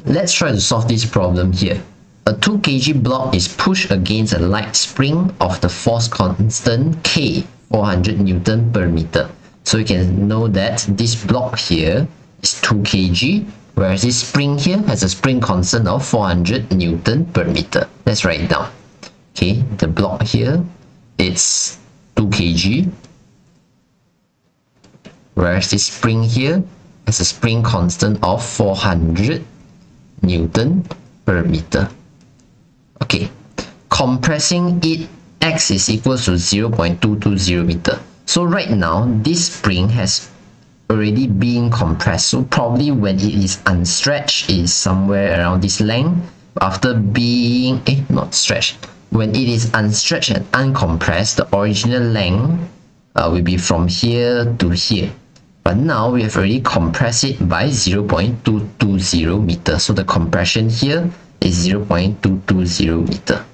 let's try to solve this problem here. A 2 kg block is pushed against a light spring of the force constant K, 400 Newton per meter. So you can know that this block here is 2 kg, whereas this spring here has a spring constant of 400 Newton per meter. Let's write it down. Okay, the block here, it's 2 kg, whereas this spring here has a spring constant of 400 Newton per meter. Okay, compressing it, x is equals to 0.220 meter. So right now, this spring has already been compressed. So probably when it is unstretched, it is somewhere around this length. After being, not stretched. When it is unstretched and uncompressed, the original length will be from here to here. But now we have already compressed it by 0.220 meter. So the compression here is 0.220 meter.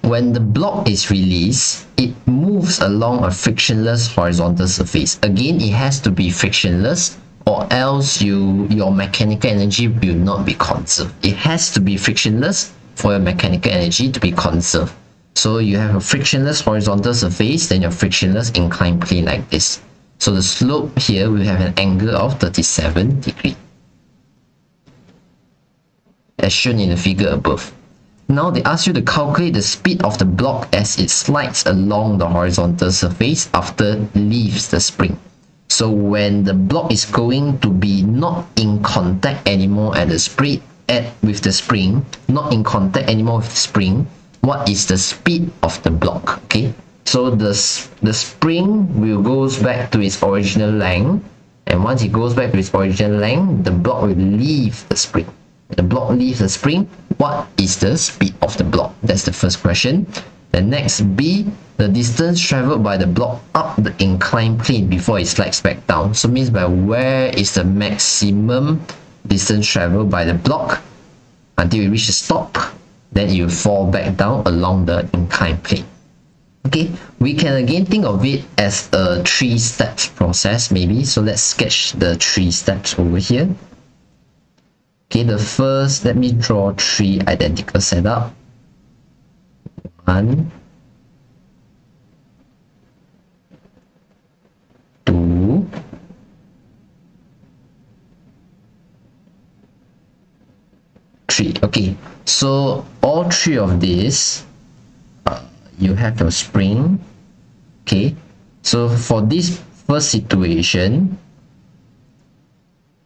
When the block is released, it moves along a frictionless horizontal surface. Again, it has to be frictionless, or else your mechanical energy will not be conserved. It has to be frictionless for your mechanical energy to be conserved. So you have a frictionless horizontal surface, then your frictionless inclined plane like this. So the slope here will have an angle of 37 degrees, as shown in the figure above. Now they ask you to calculate the speed of the block as it slides along the horizontal surface after it leaves the spring. So when the block is going to be not in contact anymore at the spring, with the spring, not in contact anymore with the spring, what is the speed of the block? Okay, so the spring will goes back to its original length, and once it goes back to its original length, the block will leave the spring. The block leaves the spring. What is the speed of the block? That's the first question. The next, B, the distance traveled by the block up the inclined plane before it slides back down. So means by where is the maximum distance traveled by the block until we reach the stop, then it will fall back down along the inclined plane. Okay, we can again think of it as a 3 steps process maybe. So let's sketch the 3 steps over here. Okay, the first, let me draw 3 identical setup. 1, 2, 3. Okay, so all 3 of these, you have your spring. Okay, so for this first situation,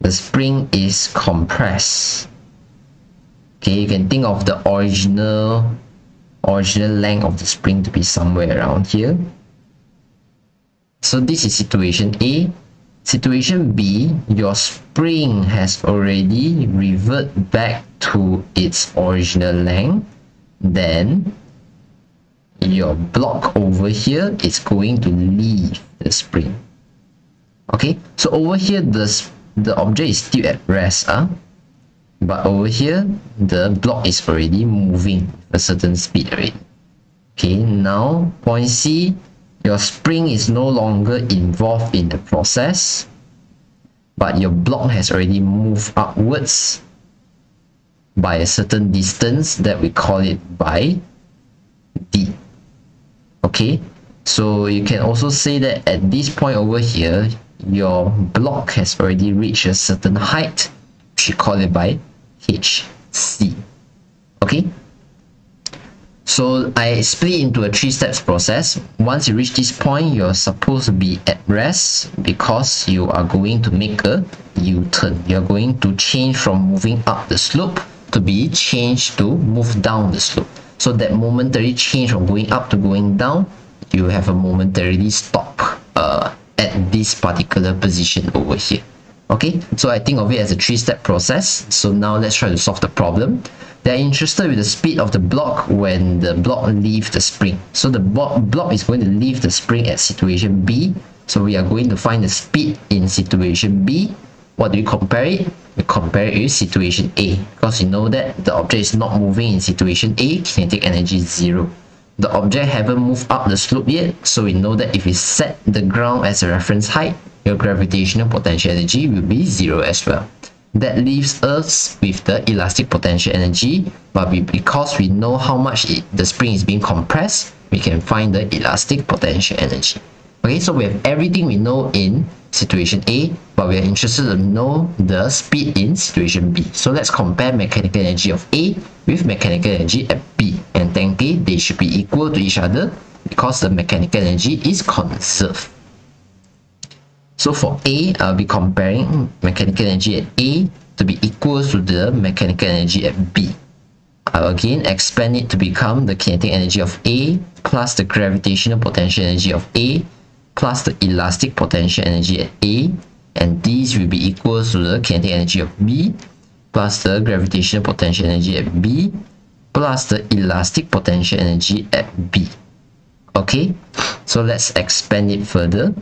the spring is compressed. Okay, you can think of the original length of the spring to be somewhere around here. So this is situation A. Situation B, your spring has already reverted back to its original length. Then your block over here is going to leave the spring. Okay, so over here the object is still at rest, but over here the block is already moving a certain speed already. Okay, now point C, your spring is no longer involved in the process, but your block has already moved upwards by a certain distance that we call it by D. Okay, so you can also say that at this point over here, your block has already reached a certain height, which we call it by HC. Okay, so I split into a 3 steps process. Once you reach this point, you're supposed to be at rest because you are going to make a U-turn. You're going to change from moving up the slope to be changed to move down the slope. So that momentary change from going up to going down, you have a momentarily stop at this particular position over here. Okay, so I think of it as a 3-step process. So now let's try to solve the problem. They're interested with the speed of the block when the block leaves the spring. So the block is going to leave the spring at situation B. So we are going to find the speed in situation B. What do you compare it? We compare it with situation A, because you know that the object is not moving in situation A, kinetic energy is 0. the object haven't moved up the slope yet, so we know that if we set the ground as a reference height, your gravitational potential energy will be 0 as well. That leaves us with the elastic potential energy, but because we know how much the spring is being compressed, we can find the elastic potential energy. Okay, so we have everything we know in situation A, but we are interested to know the speed in situation B. So let's compare mechanical energy of A with mechanical energy at B, and technically they should be equal to each other because the mechanical energy is conserved. So for A, I'll be comparing mechanical energy at A to be equal to the mechanical energy at B. I'll again expand it to become the kinetic energy of A plus the gravitational potential energy of A plus the elastic potential energy at A, and these will be equal to the kinetic energy of B plus the gravitational potential energy at B plus the elastic potential energy at B. Okay, so let's expand it further.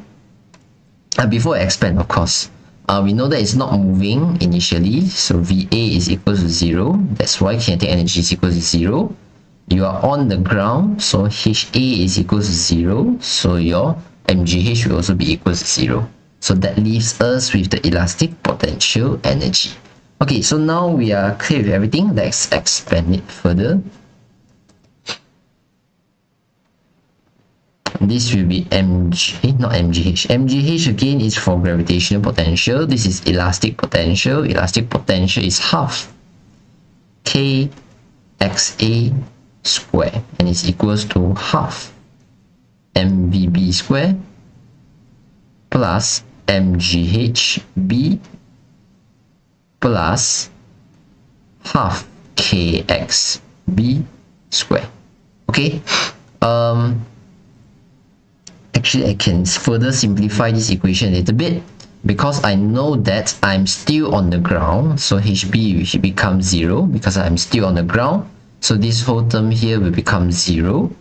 Before I expand, of course, we know that it's not moving initially, so VA is equal to 0. That's why kinetic energy is equal to 0. You are on the ground, so HA is equal to 0, so your MGH will also be equal to 0. So that leaves us with the elastic potential energy. Okay, so now we are clear with everything. Let's expand it further. This will be not MGH. MGH again is for gravitational potential. This is elastic potential. Elastic potential is half KXA square, and it's equals to half MVB square plus MGHB plus half KXB square. Okay. Actually, I can further simplify this equation a little bit because I know that I'm still on the ground, so HB will become 0 because I'm still on the ground. So this whole term here will become 0.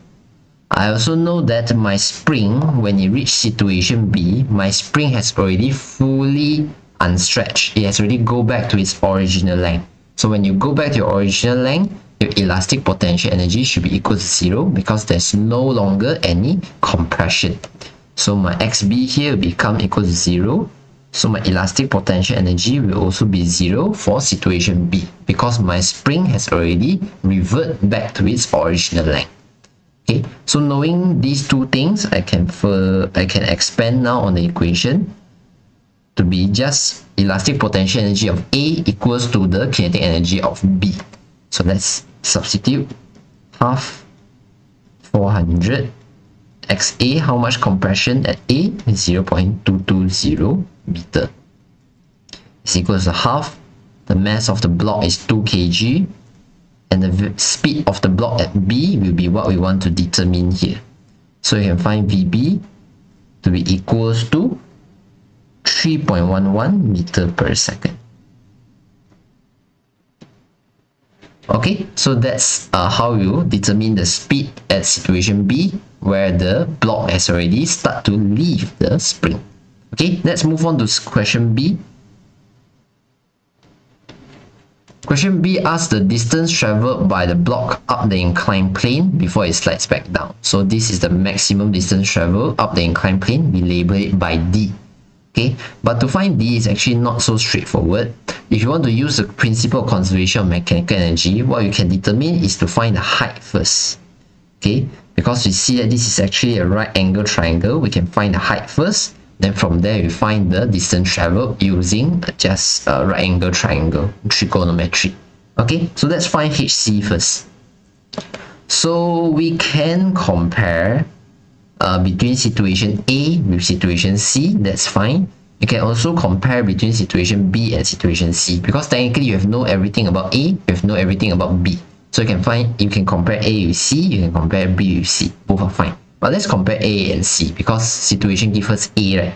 I also know that my spring, when it reaches situation B, my spring has already fully unstretched. It has already go back to its original length. So when you go back to your original length, your elastic potential energy should be equal to 0 because there's no longer any compression. So my XB here will become equal to 0. So my elastic potential energy will also be 0 for situation B because my spring has already reverted back to its original length. Okay, so knowing these two things, I can expand now on the equation to be just elastic potential energy of A equals to the kinetic energy of B. So let's substitute half 400 XA. How much compression at A? 0.220 meter. Is equals to half. The mass of the block is 2 kg, and the speed of the block at B will be what we want to determine here. So you can find VB to be equals to 3.11 meter per second. Okay, so that's how you determine the speed at situation B, where the block has already started to leave the spring. Okay, let's move on to question B. Question B asks the distance traveled by the block up the inclined plane before it slides back down. So this is the maximum distance traveled up the inclined plane. We label it by D. Okay, but to find D is actually not so straightforward. If you want to use the principle of conservation of mechanical energy, what you can determine is to find the height first. Okay, because we see that this is actually a right angle triangle, we can find the height first. Then from there, we find the distance traveled using just a right angle triangle trigonometry. Okay, so let's find HC first. So we can compare between situation A with situation C. That's fine. You can also compare between situation B and situation C because technically you have know everything about A, you have know everything about B. So you can compare A with C, you can compare B with C. Both are fine. But let's compare A and C because situation gives us A, right?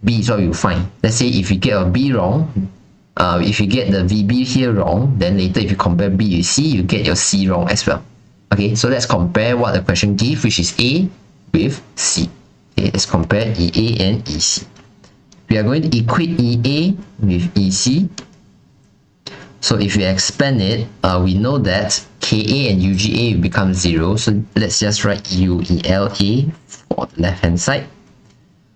B is what you find. Let's say if you get a B wrong, if you get the VB here wrong, then later if you compare B with C, you get your C wrong as well. Okay, so let's compare what the question gives, which is A with C. Okay, let's compare EA and EC. We are going to equate EA with EC. So if we expand it, we know that Ka and UGA will become 0. So let's just write UELA for the left hand side.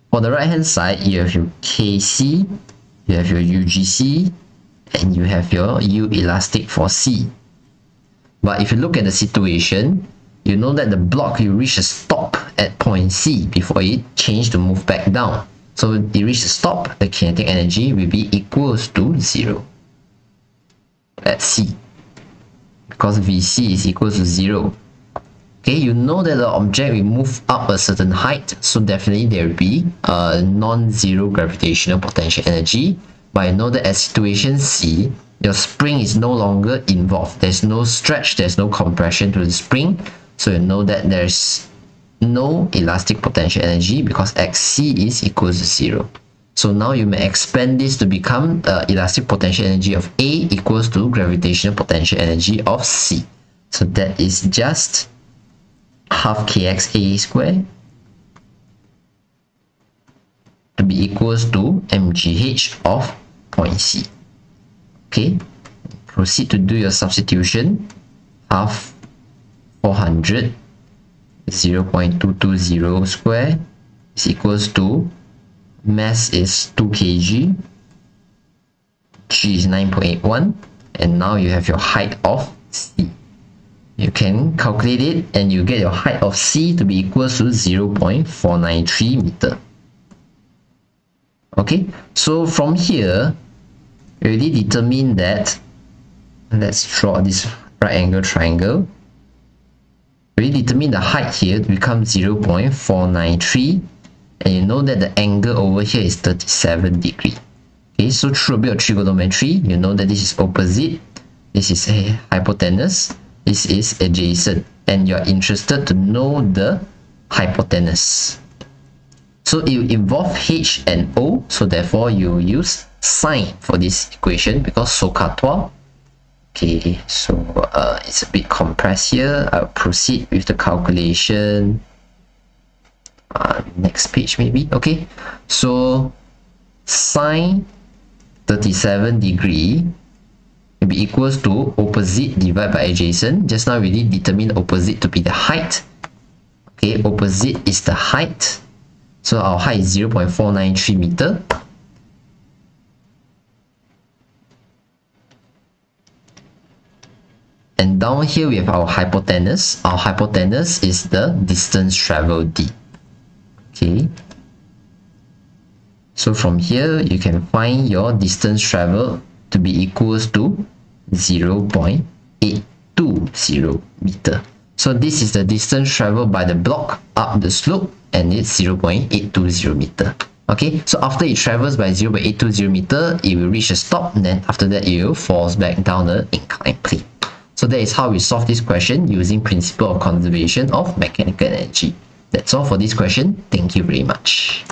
For the right hand side, you have your Kc, you have your UGC, and you have your U elastic for C. But if you look at the situation, you know that the block will reach a stop at point C before it change to move back down. So it reaches a stop, the kinetic energy will be equals to 0 at C, because Vc is equal to 0. Okay, you know that the object will move up a certain height, so definitely there will be a non-zero gravitational potential energy. But you know that at situation C, your spring is no longer involved. There's no stretch, there's no compression to the spring, so you know that there's no elastic potential energy because xc is equal to 0. So now you may expand this to become elastic potential energy of A equals to gravitational potential energy of C. So that is just half kx A squared to be equals to mgh of point C. Okay, proceed to do your substitution. Half 400 0.220 square is equals to mass is 2 kg, g is 9.81, and now you have your height of C. You can calculate it and you get your height of C to be equals to 0.493 meter. Okay, so from here we already determine that, let's draw this right angle triangle. We determine the height here to become 0.493, and you know that the angle over here is 37 degrees. Okay, so through a bit of trigonometry, you know that this is opposite, this is a hypotenuse, this is adjacent, and you're interested to know the hypotenuse. So it will involve H and O, so therefore you use sine for this equation because SOHCAHTOA. Okay, so it's a bit compressed here. I'll proceed with the calculation. Next page maybe. Okay, so sine 37 degree will be equals to opposite divided by adjacent. Just now we did determine opposite to be the height. Okay, opposite is the height. So our height is 0.493 meter. And down here we have our hypotenuse. Our hypotenuse is the distance traveled d. Okay. So from here you can find your distance traveled to be equals to 0.820 meter. So this is the distance traveled by the block up the slope, and it's 0.820 meter. Okay, so after it travels by 0.820 meter, it will reach a stop, and then after that it will falls back down the inclined plane. So that is how we solve this question using principle of conservation of mechanical energy. That's all for this question. Thank you very much.